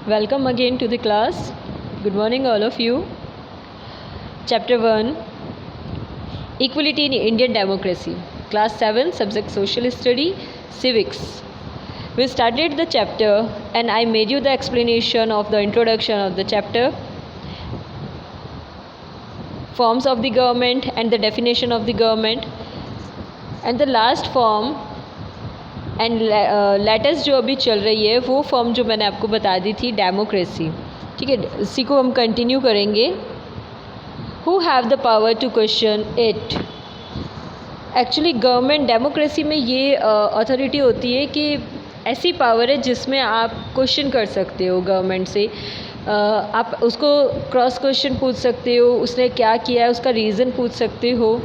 Welcome again to the class. Good morning, all of you. Chapter 1 Equality in Indian Democracy. Class 7, Subject Social Study, Civics. We started the chapter and I made you the explanation of the introduction of the chapter, forms of the government and the definition of the government, and the last form and latest जो अभी चल रही है वो form जो मैंने आपको बता दी थी, डेमोक्रेसी। ठीक है, इसी को हम कंटिन्यू करेंगे। Who have the power to question it. Actually government democracy में ये अथॉरिटी होती है कि ऐसी पावर है जिसमें आप क्वेश्चन कर सकते हो गवर्नमेंट से। आप उसको क्रॉस क्वेश्चन पूछ सकते हो, उसने क्या किया है उसका रीज़न पूछ सकते हो।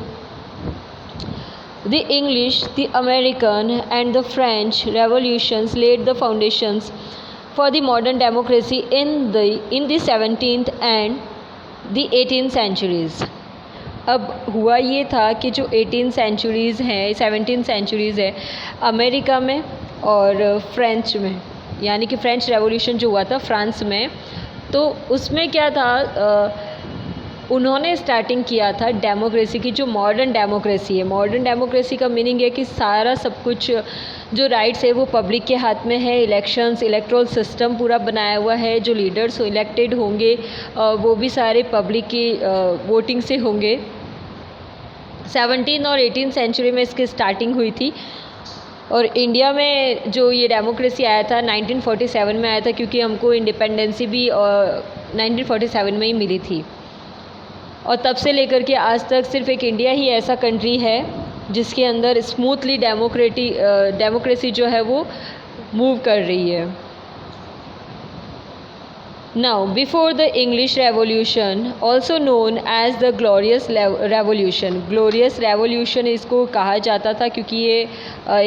The English, the American and the French revolutions laid the foundations for the modern democracy in the 17th and the 18th centuries. अब हुआ ये था कि जो 18th centuries हैं, 17th centuries है अमेरिका में और फ्रेंच में, यानी कि फ्रेंच रेवोल्यूशन जो हुआ था फ्रांस में, तो उसमें क्या था, उन्होंने स्टार्टिंग किया था डेमोक्रेसी की, जो मॉडर्न डेमोक्रेसी है। मॉडर्न डेमोक्रेसी का मीनिंग है कि सारा सब कुछ जो राइट्स है वो पब्लिक के हाथ में है। इलेक्शंस, इलेक्ट्रल सिस्टम पूरा बनाया हुआ है। जो लीडर्स इलेक्टेड होंगे वो भी सारे पब्लिक की वोटिंग से होंगे। 17 और 18 सेंचुरी में इसकी स्टार्टिंग हुई थी। और इंडिया में जो ये डेमोक्रेसी आया था 1947 में आया था, क्योंकि हमको इंडिपेंडेंसी भी 1947 में ही मिली थी। और तब से लेकर के आज तक सिर्फ एक इंडिया ही ऐसा कंट्री है जिसके अंदर स्मूथली डेमोक्रेसी जो है वो मूव कर रही है। Now before the English revolution, also known as the glorious revolution. Glorious revolution इसको कहा जाता था क्योंकि ये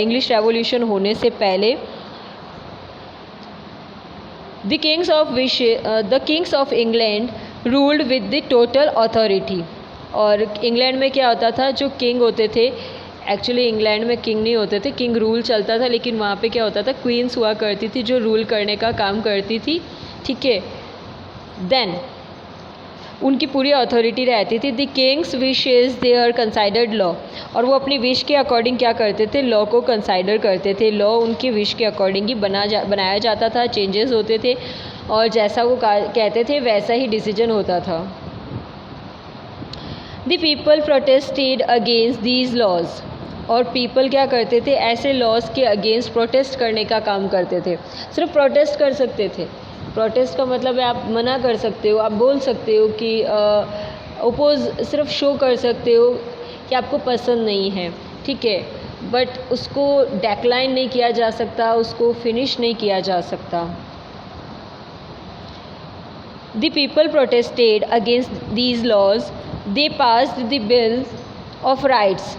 इंग्लिश रेवोल्यूशन होने से पहले the Kings of England ruled with the total authority. और इंग्लैंड में क्या होता था, जो किंग होते थे, एक्चुअली इंग्लैंड में किंग नहीं होते थे, किंग रूल चलता था, लेकिन वहाँ पे क्या होता था, क्वींस हुआ करती थी जो रूल करने का काम करती थी। ठीक है, देन उनकी पूरी अथॉरिटी रहती थी। The king's wishes they are considered law. और वो अपनी विश के अकॉर्डिंग क्या करते थे, लॉ को कंसाइडर करते थे। लॉ उनकी विश के अकॉर्डिंग ही बनाया जाता था, चेंजेस होते थे और जैसा वो कहते थे वैसा ही डिसीजन होता था। The people protested against these laws. और पीपल क्या करते थे, ऐसे लॉज के अगेंस्ट प्रोटेस्ट करने का काम करते थे। सिर्फ प्रोटेस्ट कर सकते थे। प्रोटेस्ट का मतलब है आप मना कर सकते हो, आप बोल सकते हो कि ओपोज, सिर्फ शो कर सकते हो कि आपको पसंद नहीं है। ठीक है, बट उसको डेक्लाइन नहीं किया जा सकता, उसको फिनिश नहीं किया जा सकता। The people protested against these laws. They passed the Bill of Rights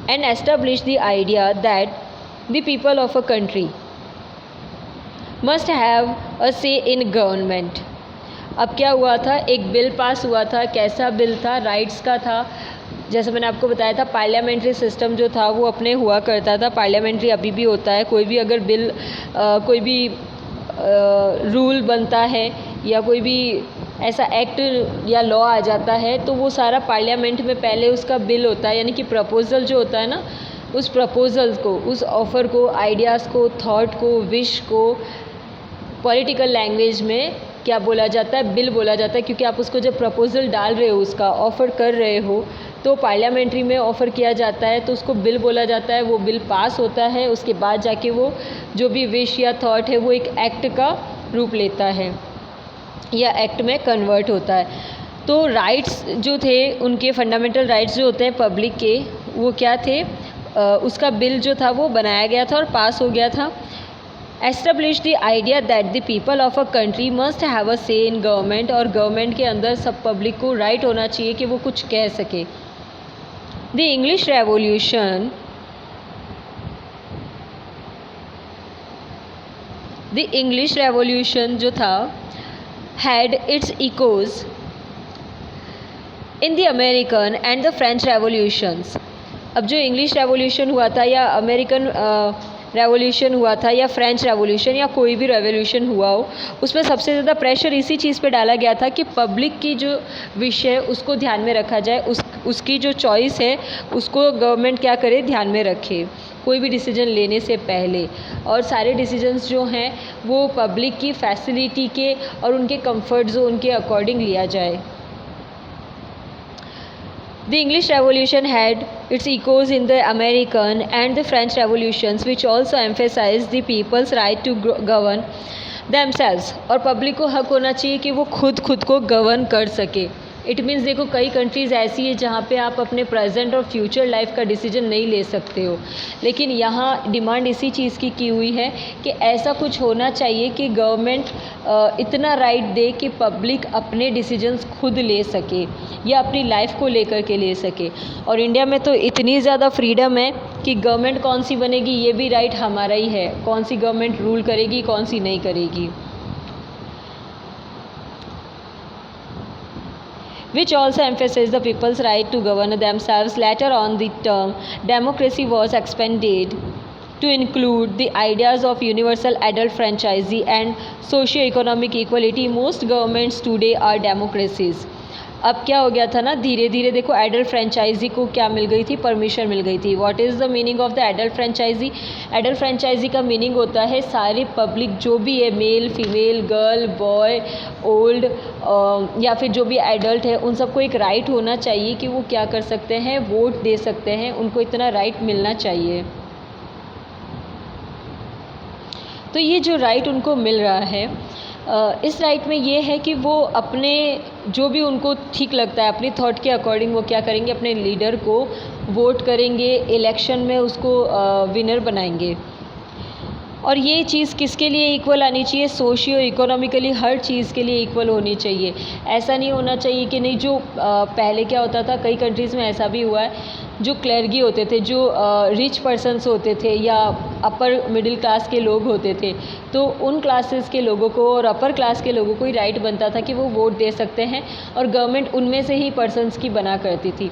and established the idea that the people of a country must have a say in government. अब क्या हुआ था, एक बिल पास हुआ था। कैसा बिल था, rights का था। जैसे मैंने आपको बताया था पार्लियामेंट्री सिस्टम जो था वो अपने हुआ करता था। पार्लियामेंट्री अभी भी होता है। कोई भी अगर बिल कोई भी रूल बनता है या कोई भी ऐसा एक्ट या लॉ आ जाता है तो वो सारा पार्लियामेंट में पहले उसका बिल होता है, यानी कि प्रपोज़ल जो होता है ना, उस प्रपोज़ल को, उस ऑफ़र को, आइडियाज़ को, थॉट को, विश को पॉलिटिकल लैंग्वेज में क्या बोला जाता है, बिल बोला जाता है। क्योंकि आप उसको जब प्रपोज़ल डाल रहे हो, उसका ऑफ़र कर रहे हो, तो पार्लियामेंट्री में ऑफ़र किया जाता है तो उसको बिल बोला जाता है। वो बिल पास होता है, उसके बाद जाके वो जो भी विश या थॉट है वो एक एक्ट का रूप लेता है या एक्ट में कन्वर्ट होता है। तो राइट्स जो थे, उनके फंडामेंटल राइट्स जो होते हैं पब्लिक के, वो क्या थे, उसका बिल जो था वो बनाया गया था और पास हो गया था। Establish the idea that the people of a country must have a से इन गवर्नमेंट। और गवर्नमेंट के अंदर सब पब्लिक को राइट होना चाहिए कि वो कुछ कह सके। द इंग्लिश रेवोल्यूशन जो था had its echoes in the American and the French revolutions. अब जो इंग्लिश रेवोल्यूशन हुआ था या अमेरिकन रेवोल्यूशन हुआ था या फ्रेंच रेवोल्यूशन या कोई भी रेवोल्यूशन हुआ हो, उसमें सबसे ज़्यादा प्रेशर इसी चीज़ पे डाला गया था कि पब्लिक की जो विषय उसको ध्यान में रखा जाए, उसकी जो चॉइस है उसको गवर्नमेंट क्या करे, ध्यान में रखे कोई भी डिसीजन लेने से पहले। और सारे डिसीजंस जो हैं वो पब्लिक की फैसिलिटी के और उनके कंफर्ट जोन के अकॉर्डिंग लिया जाए। The English Revolution had its echoes in the American and the French revolutions, which also emphasized the people's right to govern themselves। और पब्लिक को हक होना चाहिए कि वो खुद को गवर्न कर सके। इट मीन्स देखो, कई कंट्रीज़ ऐसी है जहाँ पे आप अपने प्रेजेंट और फ्यूचर लाइफ का डिसीजन नहीं ले सकते हो, लेकिन यहाँ डिमांड इसी चीज़ की हुई है कि ऐसा कुछ होना चाहिए कि गवर्नमेंट इतना राइट दे कि पब्लिक अपने डिसीजंस खुद ले सके या अपनी लाइफ को लेकर के ले सके। और इंडिया में तो इतनी ज़्यादा फ्रीडम है कि गवर्नमेंट कौन सी बनेगी ये भी राइट हमारा ही है, कौन सी गवर्नमेंट रूल करेगी कौन सी नहीं करेगी। Which also emphasized the people's right to govern themselves. Later on, the term democracy was expanded to include the ideas of universal adult franchise and socio-economic equality. Most governments today are democracies. अब क्या हो गया था ना, धीरे धीरे देखो adult franchise को क्या मिल गई थी, परमिशन मिल गई थी। What is the meaning of the adult franchise? Adult franchise का मीनिंग होता है सारी पब्लिक जो भी है, male female girl boy old या फिर जो भी एडल्ट है, उन सबको एक राइट होना चाहिए कि वो क्या कर सकते हैं, वोट दे सकते हैं, उनको इतना राइट मिलना चाहिए। तो ये जो राइट उनको मिल रहा है, इस राइट में ये है कि वो अपने जो भी उनको ठीक लगता है अपनी थॉट के अकॉर्डिंग वो क्या करेंगे, अपने लीडर को वोट करेंगे, इलेक्शन में उसको विनर बनाएंगे। और ये चीज़ किसके लिए इक्वल आनी चाहिए, सोशियो इकोनॉमिकली हर चीज़ के लिए इक्वल होनी चाहिए। ऐसा नहीं होना चाहिए कि नहीं, जो पहले क्या होता था, कई कंट्रीज़ में ऐसा भी हुआ है, जो क्लर्गी होते थे, जो रिच पर्सन्स होते थे या अपर मिडिल क्लास के लोग होते थे, तो उन क्लासेस के लोगों को और अपर क्लास के लोगों को ही राइट बनता था कि वो वोट दे सकते हैं, और गवर्नमेंट उनमें से ही पर्सन्स की बना करती थी।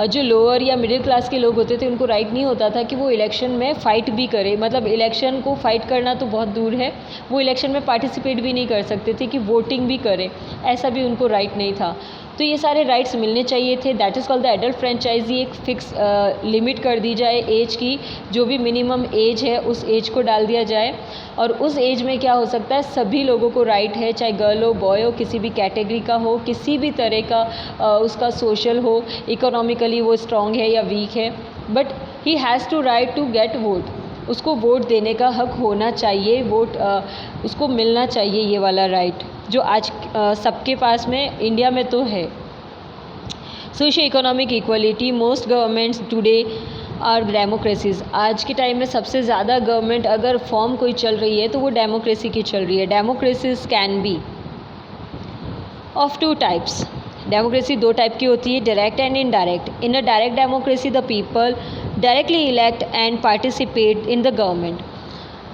जो लोअर या मिडिल क्लास के लोग होते थे उनको राइट नहीं होता था कि वो इलेक्शन में फ़ाइट भी करे, मतलब इलेक्शन को फ़ाइट करना तो बहुत दूर है, वो इलेक्शन में पार्टिसिपेट भी नहीं कर सकते थे कि वोटिंग भी करें, ऐसा भी उनको राइट नहीं था। तो ये सारे राइट्स मिलने चाहिए थे। That is called the adult franchise. एक फ़िक्स लिमिट कर दी जाए एज की, जो भी मिनिमम एज है उस एज को डाल दिया जाए, और उस एज में क्या हो सकता है, सभी लोगों को राइट है, चाहे गर्ल हो बॉय हो, किसी भी कैटेगरी का हो, किसी भी तरह का उसका सोशल हो, इकोनॉमिकली वो स्ट्रॉन्ग है या वीक है, but he has to right to get vote. उसको वोट देने का हक होना चाहिए, वोट उसको मिलना चाहिए, ये वाला राइट जो आज सबके पास में इंडिया में तो है। Socio economic equality, most governments today are democracies. आज के टाइम में सबसे ज़्यादा गवर्नमेंट अगर फॉर्म कोई चल रही है तो वो डेमोक्रेसी की चल रही है। Democracies can be of two types. Democracy दो टाइप की होती है, direct and indirect. In a direct democracy the people directly elect and participate in the government.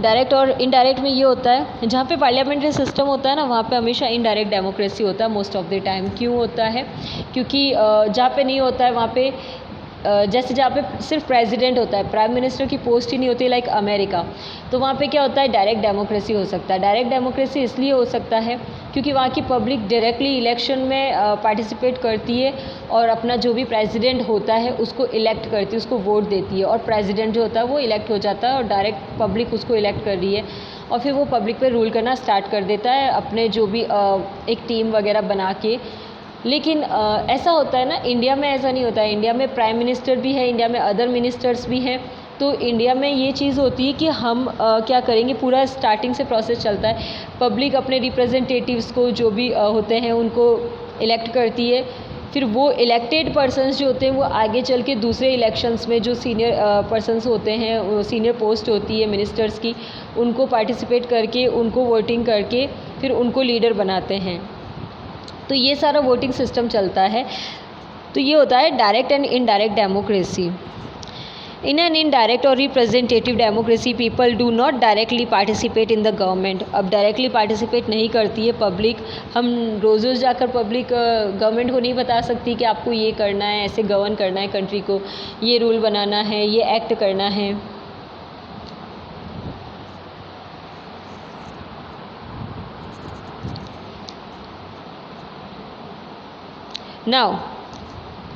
Direct और इनडायरेक्ट में ये होता है, जहाँ पे पार्लियामेंट्री सिस्टम होता है ना, वहाँ पे हमेशा इनडायरेक्ट डेमोक्रेसी होता है मोस्ट ऑफ द टाइम। क्यों होता है? क्योंकि जहाँ पे नहीं होता है वहाँ पे जैसे जहाँ पे सिर्फ प्रेसिडेंट होता है, प्राइम मिनिस्टर की पोस्ट ही नहीं होती, लाइक अमेरिका, तो वहाँ पे क्या होता है, डायरेक्ट डेमोक्रेसी हो सकता है। डायरेक्ट डेमोक्रेसी इसलिए हो सकता है क्योंकि वहाँ की पब्लिक डायरेक्टली इलेक्शन में पार्टिसिपेट करती है और अपना जो भी प्रेसिडेंट होता है उसको इलेक्ट करती है, उसको वोट देती है, और प्रेसिडेंट जो होता है वो इलेक्ट हो जाता है और डायरेक्ट पब्लिक उसको इलेक्ट कर रही है, और फिर वो पब्लिक पे रूल करना स्टार्ट कर देता है अपने जो भी एक टीम वगैरह बना के। लेकिन ऐसा होता है ना, इंडिया में ऐसा नहीं होता है। इंडिया में प्राइम मिनिस्टर भी है, इंडिया में अदर मिनिस्टर्स भी हैं। तो इंडिया में ये चीज़ होती है कि हम क्या करेंगे, पूरा स्टार्टिंग से प्रोसेस चलता है। पब्लिक अपने रिप्रेजेंटेटिव्स को जो भी होते हैं उनको इलेक्ट करती है, फिर वो इलेक्टेड पर्सन्स जो होते हैं वो आगे चल के दूसरे इलेक्शंस में जो सीनियर पर्सन्स होते हैं, सीनियर पोस्ट होती है मिनिस्टर्स की, उनको पार्टिसिपेट करके उनको वोटिंग करके फिर उनको लीडर बनाते हैं। तो ये सारा वोटिंग सिस्टम चलता है। तो ये होता है direct and indirect democracy. In an indirect or representative democracy people do not directly participate in the government. अब डायरेक्टली पार्टिसिपेट नहीं करती है पब्लिक। हम रोज़ रोज़ जाकर पब्लिक गवर्नमेंट को नहीं बता सकती कि आपको ये करना है, ऐसे गवर्न करना है कंट्री को, ये रूल बनाना है, ये एक्ट करना है। Now,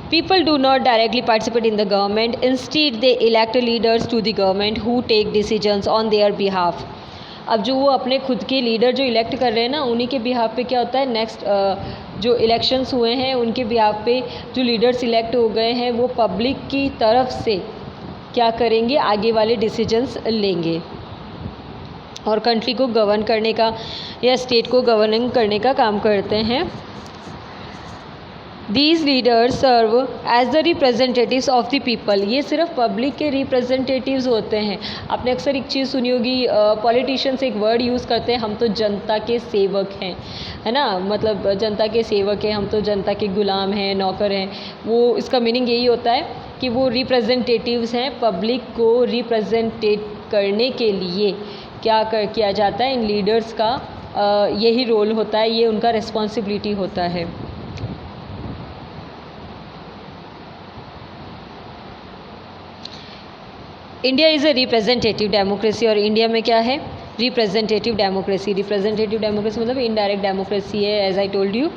people do not directly participate in the government. Instead, they elect leaders to the government who take decisions on their behalf. अब जो वो अपने खुद के लीडर जो इलेक्ट कर रहे हैं ना, उन्हीं के बिहाफ पे क्या होता है, नेक्स्ट जो इलेक्शंस हुए हैं उनके बिहाफ पे जो लीडर्स इलेक्ट हो गए हैं वो पब्लिक की तरफ से क्या करेंगे, आगे वाले डिसीजंस लेंगे और कंट्री को गवर्न करने का या स्टेट को गवर्निंग करने का काम करते हैं। These leaders serve as the representatives of the people. ये सिर्फ पब्लिक के रिप्रेजेंटेटिव्स होते हैं। आपने अक्सर एक चीज़ सुनी होगी, पॉलिटिशियंस एक वर्ड यूज़ करते हैं, हम तो जनता के सेवक हैं, है ना, मतलब जनता के सेवक हैं, हम तो जनता के गुलाम हैं, नौकर हैं। वो इसका मीनिंग यही होता है कि वो रिप्रेजेंटेटिव्स हैं, पब्लिक को रिप्रेजेंटेट करने के लिए किया जाता है। इन लीडर्स का यही रोल होता है, ये उनका रिस्पॉन्सिबिलिटी होता है। India is a representative democracy, और इंडिया में क्या है, रिप्रेजेंटेटिव डेमोक्रेसी। रिप्रेजेंटेटिव डेमोक्रेसी मतलब इनडायरेक्ट डेमोक्रेसी है, as I told you.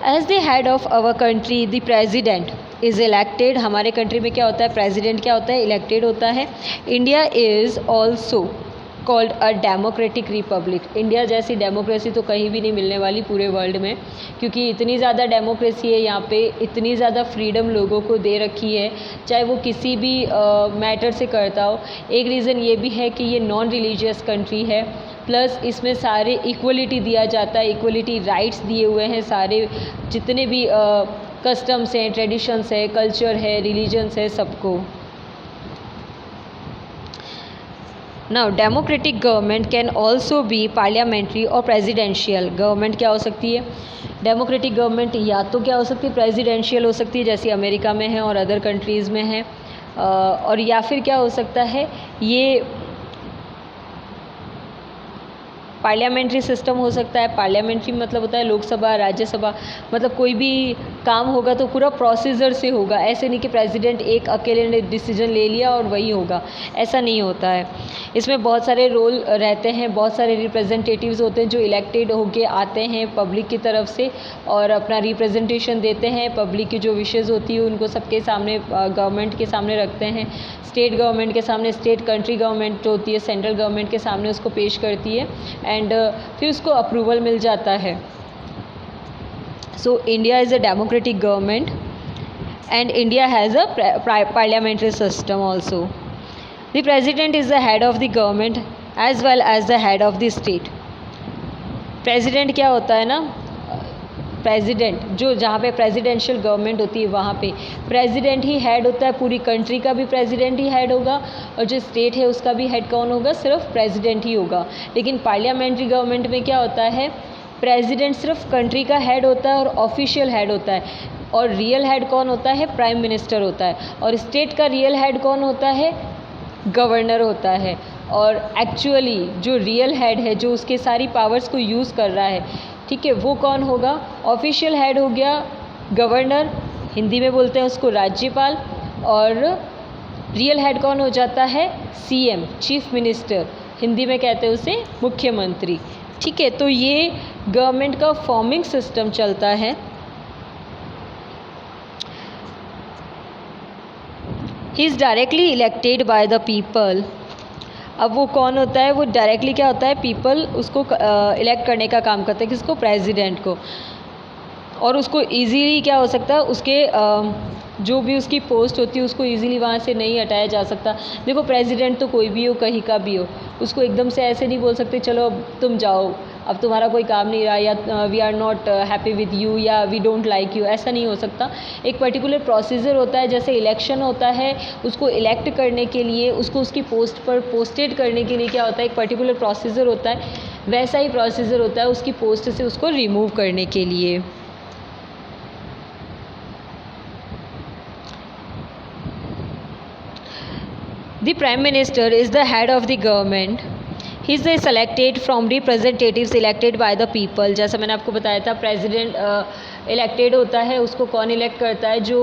As the head of our country the president is elected. हमारे कंट्री में क्या होता है, प्रेजिडेंट क्या होता है, इलेक्टेड होता है। India is also called a democratic Republic. India जैसी डेमोक्रेसी तो कहीं भी नहीं मिलने वाली पूरे वर्ल्ड में, क्योंकि इतनी ज़्यादा डेमोक्रेसी है यहाँ पे, इतनी ज़्यादा फ्रीडम लोगों को दे रखी है, चाहे वो किसी भी मैटर से करता हो। एक रीज़न ये भी है कि ये नॉन रिलीजियस कंट्री है, प्लस इसमें सारे इक्वलिटी दिया जाता है, इक्वलिटी राइट्स दिए हुए हैं, सारे जितने भी कस्टम्स हैं, ट्रेडिशंस है, कल्चर है, रिलीजन्स है, सबको। Now democratic government can also be parliamentary और प्रेसिडेंशियल। गवर्नमेंट क्या हो सकती है, डेमोक्रेटिक गवर्नमेंट या तो क्या हो सकती है, प्रेसिडेंशियल हो सकती है, जैसे अमेरिका में है और अदर कंट्रीज़ में है, और या फिर क्या हो सकता है, ये पार्लियामेंट्री सिस्टम हो सकता है। पार्लियामेंट्री मतलब होता है लोकसभा, राज्यसभा, मतलब कोई भी काम होगा तो पूरा प्रोसीजर से होगा, ऐसे नहीं कि प्रेसिडेंट एक अकेले ने डिसीजन ले लिया और वही होगा, ऐसा नहीं होता है। इसमें बहुत सारे रोल रहते हैं, बहुत सारे रिप्रेजेंटेटिव्स होते हैं जो इलेक्टेड होके आते हैं पब्लिक की तरफ से और अपना रिप्रेजेंटेशन देते हैं, पब्लिक की जो विशेज़ होती है उनको सबके सामने, गवर्नमेंट के सामने रखते हैं, स्टेट गवर्नमेंट के सामने, स्टेट कंट्री गवर्नमेंट जो होती है सेंट्रल गवर्नमेंट के सामने उसको पेश करती है, एंड फिर उसको अप्रूवल मिल जाता है। So India is a democratic government and India has a parliamentary system also. The president is the head of the government as well as the head of the state. President क्या होता है ना, president जो जहाँ पे presidential government होती है वहाँ पे प्रेसिडेंट ही हेड होता है, पूरी कंट्री का भी प्रेसिडेंट ही हेड होगा और जो स्टेट है उसका भी हेड कौन होगा, सिर्फ प्रेसिडेंट ही होगा। लेकिन पार्लियामेंट्री गवर्नमेंट में क्या होता है, प्रेसिडेंट सिर्फ कंट्री का हेड होता है और ऑफिशियल हेड होता है, और रियल हेड कौन होता है, प्राइम मिनिस्टर होता है, और स्टेट का रियल हेड कौन होता है, गवर्नर होता है। और एक्चुअली जो रियल हेड है, जो उसके सारी पावर्स को यूज़ कर रहा है, ठीक है, वो कौन होगा, ऑफिशियल हेड हो गया गवर्नर, हिंदी में बोलते हैं उसको राज्यपाल, और रियल हेड कौन हो जाता है, सीएम, चीफ मिनिस्टर, हिंदी में कहते हैं उसे मुख्यमंत्री। ठीक है, तो ये गवर्नमेंट का फॉर्मिंग सिस्टम चलता है। He is directly elected by the people. अब वो कौन होता है, वो डायरेक्टली क्या होता है, पीपल उसको इलेक्ट करने का काम करते हैं, किसको, प्रेसिडेंट को, और उसको इजीली क्या हो सकता है, उसके जो भी उसकी पोस्ट होती है उसको इजीली वहाँ से नहीं हटाया जा सकता। देखो प्रेसिडेंट तो कोई भी हो, कहीं का भी हो, उसको एकदम से ऐसे नहीं बोल सकते चलो अब तुम जाओ, अब तुम्हारा कोई काम नहीं रहा, या we are not happy with you, या वी डोंट लाइक यू, ऐसा नहीं हो सकता। एक पर्टिकुलर प्रोसीजर होता है, जैसे इलेक्शन होता है, उसको इलेक्ट करने के लिए, उसको उसकी पोस्ट पर पोस्टेड करने के लिए क्या होता है, एक पर्टिकुलर प्रोसीजर होता है, वैसा ही प्रोसीजर होता है उसकी पोस्ट से उसको रिमूव करने के लिए। The Prime Minister is the head of the government. He is selected from representatives elected by the people. जैसा मैंने आपको बताया था, प्रेसिडेंट इलेक्टेड होता है, उसको कौन इलेक्ट करता है, जो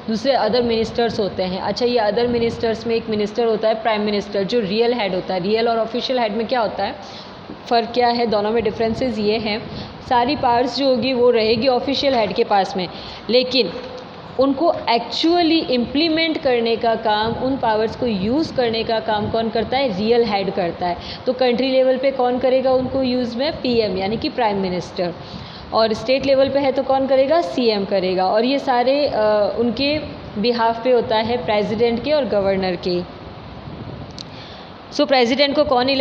दूसरे अदर मिनिस्टर्स होते हैं। अच्छा, ये अदर मिनिस्टर्स में एक मिनिस्टर होता है प्राइम मिनिस्टर, जो रियल हेड होता है। रियल और ऑफिशियल हेड में क्या होता है, फ़र्क क्या है, दोनों में डिफरेंसेस ये हैं, सारी पावर्स जो होगी वो रहेगी ऑफिशियल हेड के पास में, लेकिन उनको एक्चुअली इम्प्लीमेंट करने का काम, उन पावर्स को यूज़ करने का काम कौन करता है, रियल हेड करता है। तो कंट्री लेवल पे कौन करेगा उनको यूज़ में, पीएम यानी कि प्राइम मिनिस्टर, और स्टेट लेवल पे है तो कौन करेगा, सीएम करेगा, और ये सारे उनके बिहाफ पे होता है, प्रेसिडेंट के और गवर्नर के। सो प्रेसिडेंट को कौन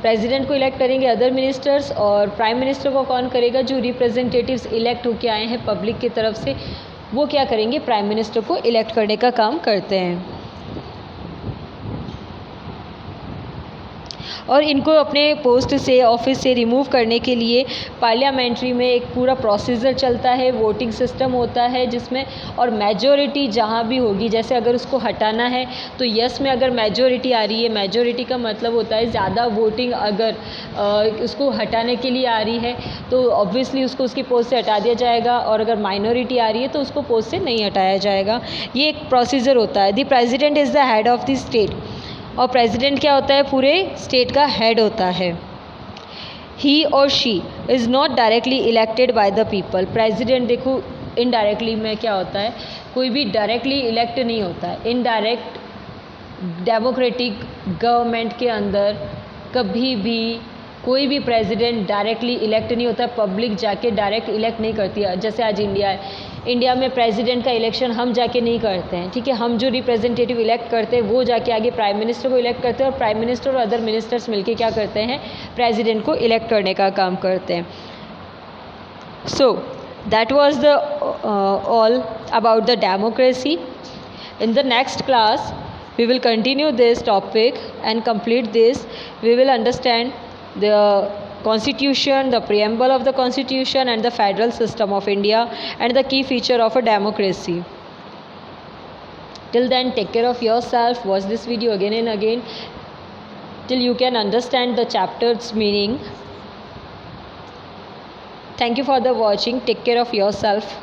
प्रेसिडेंट को इलेक्ट करेंगे अदर मिनिस्टर्स, और प्राइम मिनिस्टर को कौन करेगा, जो रिप्रेजेंटेटिव्स इलेक्ट होके आए हैं पब्लिक की तरफ से, वो क्या करेंगे, प्राइम मिनिस्टर को इलेक्ट करने का काम करते हैं। और इनको अपने पोस्ट से, ऑफिस से रिमूव करने के लिए पार्लियामेंट्री में एक पूरा प्रोसीजर चलता है, वोटिंग सिस्टम होता है जिसमें, और मेजॉरिटी जहाँ भी होगी, जैसे अगर उसको हटाना है तो यस में अगर मेजॉरिटी आ रही है, मेजॉरिटी का मतलब होता है ज़्यादा वोटिंग अगर उसको हटाने के लिए आ रही है तो ऑब्वियसली उसको उसकी पोस्ट से हटा दिया जाएगा, और अगर माइनॉरिटी आ रही है तो उसको पोस्ट से नहीं हटाया जाएगा। ये एक प्रोसीजर होता है। The president is the head of the state, और प्रेसिडेंट क्या होता है, पूरे स्टेट का हेड होता है। ही और she is not directly elected by the people. President देखो इनडायरेक्टली में क्या होता है, कोई भी डायरेक्टली इलेक्ट नहीं होता है। इनडायरेक्ट डेमोक्रेटिक गवर्नमेंट के अंदर कभी भी कोई भी प्रेसिडेंट डायरेक्टली इलेक्ट नहीं होता, पब्लिक जाके डायरेक्ट इलेक्ट नहीं करती है। जैसे आज इंडिया है, इंडिया में प्रेसिडेंट का इलेक्शन हम जाके नहीं करते हैं, ठीक है, हम जो रिप्रेजेंटेटिव इलेक्ट करते हैं वो जाके आगे प्राइम मिनिस्टर को इलेक्ट करते हैं, और प्राइम मिनिस्टर और अदर मिनिस्टर्स मिलके क्या करते हैं, प्रेसिडेंट को इलेक्ट करने का काम करते हैं। So that was the all about the democracy. In the next class, we will continue this topic and complete this. We will understand the constitution, the preamble of the constitution, and the federal system of India, and the key feature of a democracy. Till then, take care of yourself. Watch this video again and again till you can understand the chapter's meaning. Thank you for the watching. Take care of yourself.